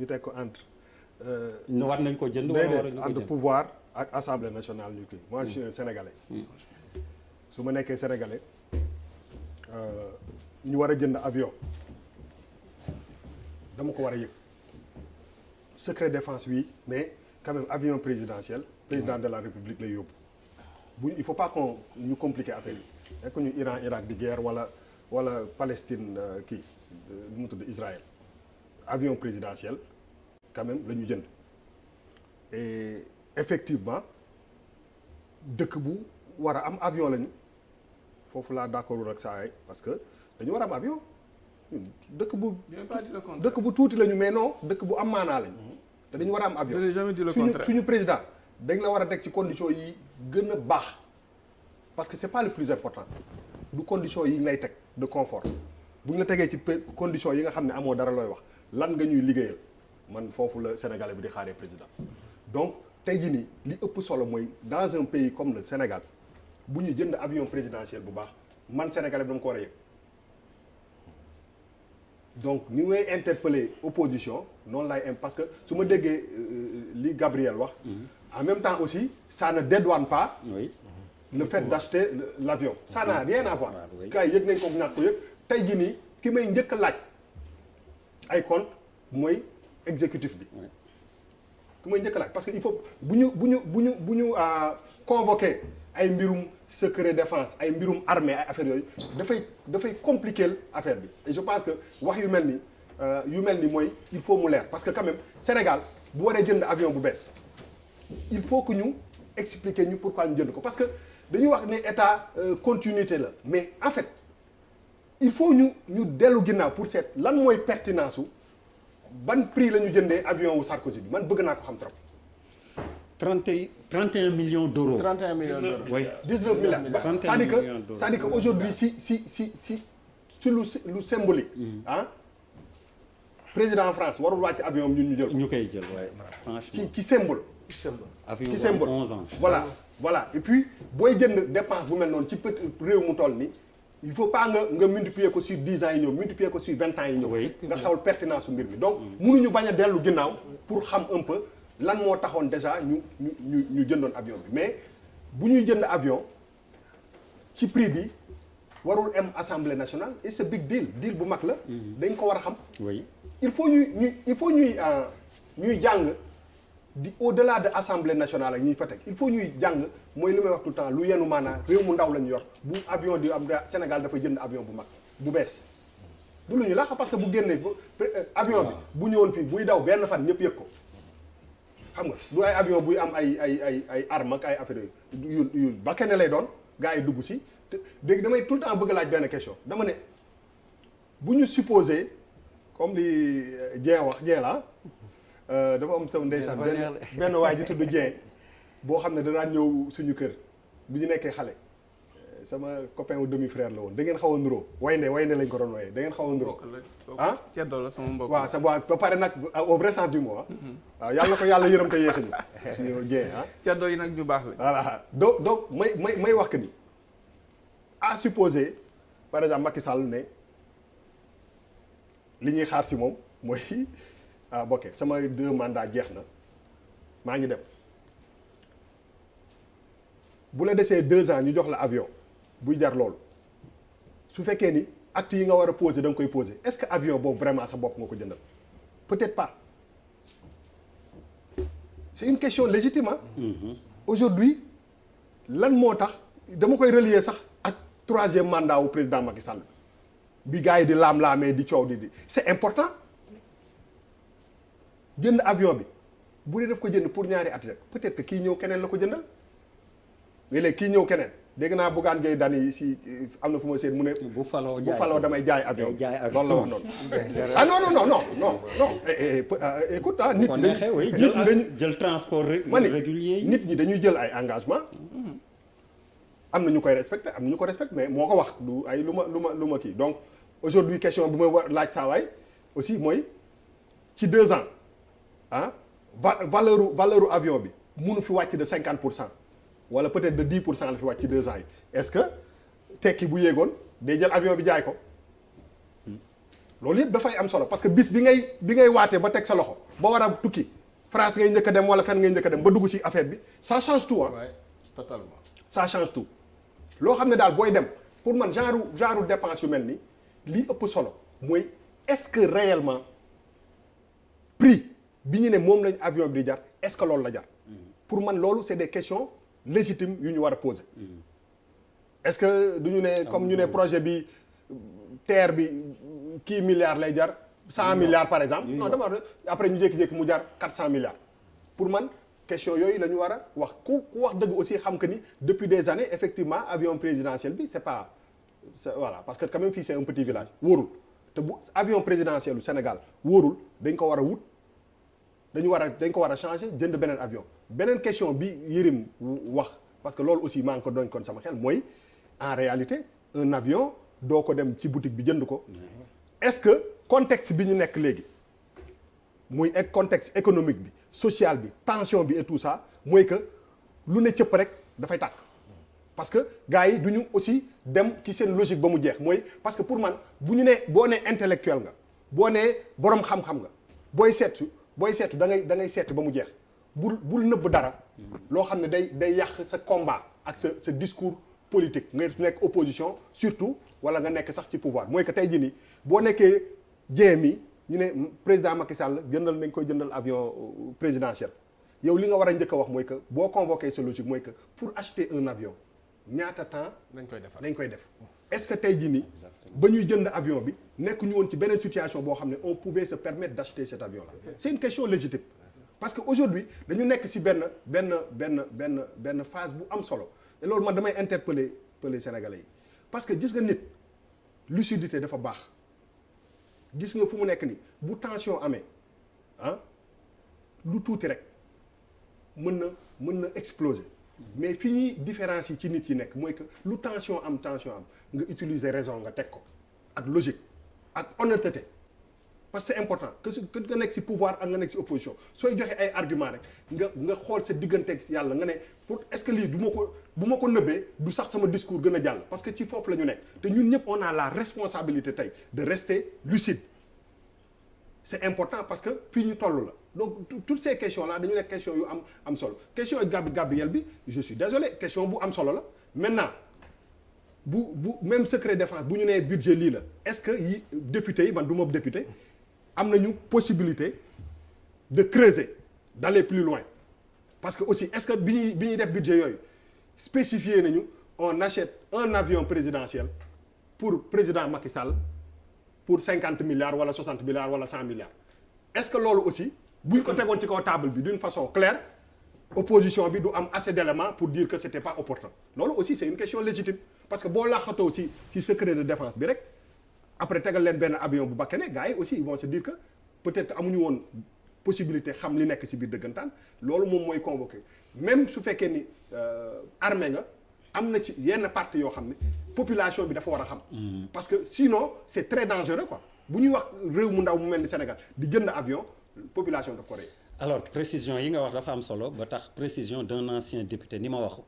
ñu teg ko entre. war nañ ko jënd wala war nañ ko jënd entre pouvoir ak assemblée nationale ñu kii moi je suis un sénégalais. su ma nekkee sénégalais ñu war a jënd avion dama ko war a yëg secret défense oui mais quand même avion présidentiel président de la république lay yóbbu il faut pas qu'on ñu compliquer affaire yi nekk ñu Iran Irak di guerre wala Palestine kii nu mu tudd Israël avion présidentiel quand même la ñu jënd et effectivement dëkk bu war a am avion lañu foofu laa d'accord ak saa yi parce que dañu war a am avion dëkk bu tuuti lañu mais non dëkk bu am maanaa lañu te dañu war a am avion. je n'ai jamais dit le contraire. suñu président dañ la war a teg ci conditions yi gën a baax parce que c'est pas le plus important du conditions yi ngay teg de confort bu ñu la tegee ci conditions yi nga xam ne amoo dara looy wax lan nga ñuy liggéeyal man foofu la Sénégalais bi di xaaree président donc tey jii nii li ëpp solo mooy dans un pays comme le Sénégal bu ñu jënd avion présidentiel bu baax man Sénégalais bi dama ko war a yëg donc ni may interpeller opposition noonu laay am parce que su ma déggee li Gabriel wax en même temps aussi ça ne dédouane pas le fait d'acheter l'avion ça n'a rien à voir gars yi yëg nañ ko ñàkk ko yëg tey jii nii ki may njëkk a laaj ay compte mooy exécutif bi ki may njëkk a laaj parce que il faut bu ñu convoqué ay mbirum secret défense ay mbirum armée ay affaires yooyu dafay compliquer affaire bi et je pense que wax yu mel ni mooy il faut mu leer parce que quand même Sénégal bu waree jënd avion bu bees il faut que ñu expliquer ñu pourquoi ñu jënd ko parce que dañuy wax ne état continuité la mais en fait il faut ñu dellu ginnaaw pour seet lan mooy pertinence su ban prix la ñu jëndee avion wu Sarkozy bi man bëgg naa ko xam trop. 31 millions d'euros. 31 millions d'euros. Oui. 19 milliards. C'est-à-dire que aujourd'hui si lu symbolique. président France warul wàcc avion ñun ñu jël ko. ñu koy jël waaye franchement. ci symbole. avion ci symbole 11 ans. voilà et puis booy jënd dépense bu mel noonu ci petit réew mu toll nii il faut pas nga multiplier ko sur 10 ans yi ñëw multiplier ko sur 20 ans yi ñëw. nga xawal pertinence su mbir mi donc mënuñu bañ a dellu ginnaaw pour xam un peu. lan moo taxoon déjà ñu jëndoon avion bi mais bu ñuy jënd avion ci prix bi warul am assemblée nationale et c'est big deal bu mag la. dañ ko war a xam. oui il faut ñuy jàng di au-delà de assemblée nationale ak ñuy fa teg il faut ñuy jàng mooy li may wax tout le temps lu yenu maanaa réew mu ndaw la ñu yor bu avion di am Sénégal dafa jënd avion bu mag bu bees. du lu ñu la parce que bu génnee avion bi bu ñëwoon fii buy daw benn fan ñëpp yëg ko. xam nga du ay avion buy am ay armes ak ay affaires yu ba kenn lay doon gars yi dugg si te dégg damay tout le temps bëgg laaj benn question dama ne bu ñu supposé comme li Dieng wax Dieng la dafa am sama ndeysaan benn waay ji tudd Dieng boo xam ne danaa ñëw suñu kër bu ñu nekkee xale sama copain wu demi frère la woon da ngeen xaw a nuroo waynde lañ ko doon wooyee da ngeen xaw a nuroo ceddo la sama mbokk waaw ba pare nag au vrai sens du mot waaw yàlla ko yàlla yërëm te yéexañu suñu Dieng ceddo yi nag ñu baax la voilà donc may wax que ni à supposer par exemple Macky Sall ne li ñuy xaar si moom mooy ok sama 2 mandats jeex na maa ngi dem bu la desee 2 ans ñu jox la avion buy jar loolu su fekkee ni actes yi nga war a poser da nga koy poser est-ce que avion boobu vraiment sa bopp nga ko jëndal peut-être pas c'est une question légitime aujourd'hui lan moo tax dama koy relier sax ak 3e mandat wu président Macky Sall bi gars yi di laam-laamee di coow di c'est important jënd avion bi bu dee daf ko jënd pour ñaari at rek peut-être que kii ñëw keneen la ko jëndal mais léegi kii ñëw keneen dégg naa Bougane Gueye Dany si am na fu ma seet mu ne. bu faloo damay jaay avion loolu la wax noonu. ah non écoute nit ñi jël transport régulier nit ñi dañuy jël ay engagement am na ñu koy respecté am na ñu ko respecté mais moo ko wax du ay lu ma kii donc aujourd'hui question bi ma war laaj saa waay aussi mooy ci 2 ans valeur avion bi mënu fi wàcc de 50%. wala peut-être de 10% la fi wàcc ci 2 ans yi est-ce que tekki bu yéegoon day jël avion bi jaay ko loolu yëpp dafay am solo parce que bis bi ngay waatee ba teg sa loxo ba war a tukki France ngay njëkk a dem wala fenn ngay njëkk a dem ba dugg ci affaire bi ça change tout ah. Ouais, totalement. Ça change tout loo xam ne daal booy dem pour man genre dépense yu mel ni lii ëpp solo mooy est-ce que réellement prix bi ñu ne moom lañ avion bi di jar est-ce que loolu la jar. pour man loolu c'est des questions légitimes yu ñu war a poser. est-ce que du ñu ne comme ñu ne projet bi terre bi kii milliards lay jar 100 milliards par exemple. non dama après ñu jékki-jékki mu jar 400 milliards. pour man question yooyu la ñu war a wax ku wax dëgg aussi xam que ni depuis des années effectivement avion présidentiel bi voilà parce que quand même fii c'est un petit village wóorul te bu avion présidentiel du Sénégal wóorul dañ ko war a wut dañ ko war a changer jënd beneen avion. beneen question bi Yérim wax parce que loolu aussi maa ngi ko doon kon sama xel mooy en réalité un avion doo ko dem ci boutique bi jënd ko. est-ce que contexte bi ñu nekk léegi muy contexte économique bi social bi tension bi et tout ça mooy que lu ne cëpp rek dafay tàkk. parce que gars yi du ñu aussi dem ci seen logique ba mu jeex mooy parce que pour man bu ñu nee boo nee intellectuel nga boo nee borom xam-xam nga booy seetu da ngay seetu ba mu jeex bul nëbb dara. loo xam ne day yàq sa combat ak sa discours politique nga nekk opposition surtout wala nga nekk sax ci pouvoir mooy que tey jii nii boo nekkee JMI ñu ne président Macky Sall nañ koy jëndal avion présidentiel yow li nga war a njëkk a wax mooy que boo convoqué sa logique mooy que pour acheter un avion. ñaata temps lañ koy def est-ce que tey jii nii ba ñuy jënd avion bi nekk ñu woon ci beneen situation boo xam ne on pouvait se permettre d'acheter cet avion là c'est une question légitime parce que aujourd'hui dañu nekk ci benn phase bu am solo et loolu man damay interpeller Sénégalais yi parce que gis nga nit lucidité dafa baax gis nga fu mu nekk nii bu tension amee lu tuuti rek mën na exploser. mais fi ñuy différence yi ci nit yi nekk mooy que lu tension am nga utiliser raison nga teg ko ak logique ak honnêteté parce que c'est important que nga nekk ci pouvoir ak nga nekk ci opposition sooy joxe ay argument rek nga xool sa digganteeg yàlla nga ne pour est-ce que lii bu ma ko nëbbee du sax sama discours gën a jàll parce que ci foofu la ñu nekk te ñun ñëpp on a la responsabilité tey de rester lucide c'est important parce que fii ñu toll la donc toutes ces questions là dañu nekk question yu am solo question Gabriel bi je suis désolé question bu am solo la maintenant bu même secret défense bu ñu nee budget lii la est-ce que yi député yi man du ma député am nañu possibilité de creuser d'aller plus loin parce que aussi est-ce que bi ñuy def budget yooyu spécifié nañu on achète un avion présidentiel pour président Macky Sall pour 50 milliards wala 60 milliards wala 100 milliards est-ce que loolu aussi bu ñu ko tegoon ci kaw table bi d'une façon claire opposition bi du am assez d'éléments pour dire que c'était pas opportun loolu aussi c'est une question légitime parce que boo laaxatoo ci secret de défense bi rek après tegal leen benn avion bu bakkane gars yi aussi ils vont se dire que peut-être amuñu woon possibilité xam li nekk ci biir dëggantaan loolu moom mooy convoqué même su fekkee ni armée nga am na ci yenn partie yoo xam ne population bi dafa war a xam. parce que sinon c'est très dangereux quoi bu ñuy wax réew mu ndaw mu mel ni Sénégal di jënd avion population daf ko rey. alors précision yi nga wax dafa am solo ba tax précision d'un ancien député ni ma wax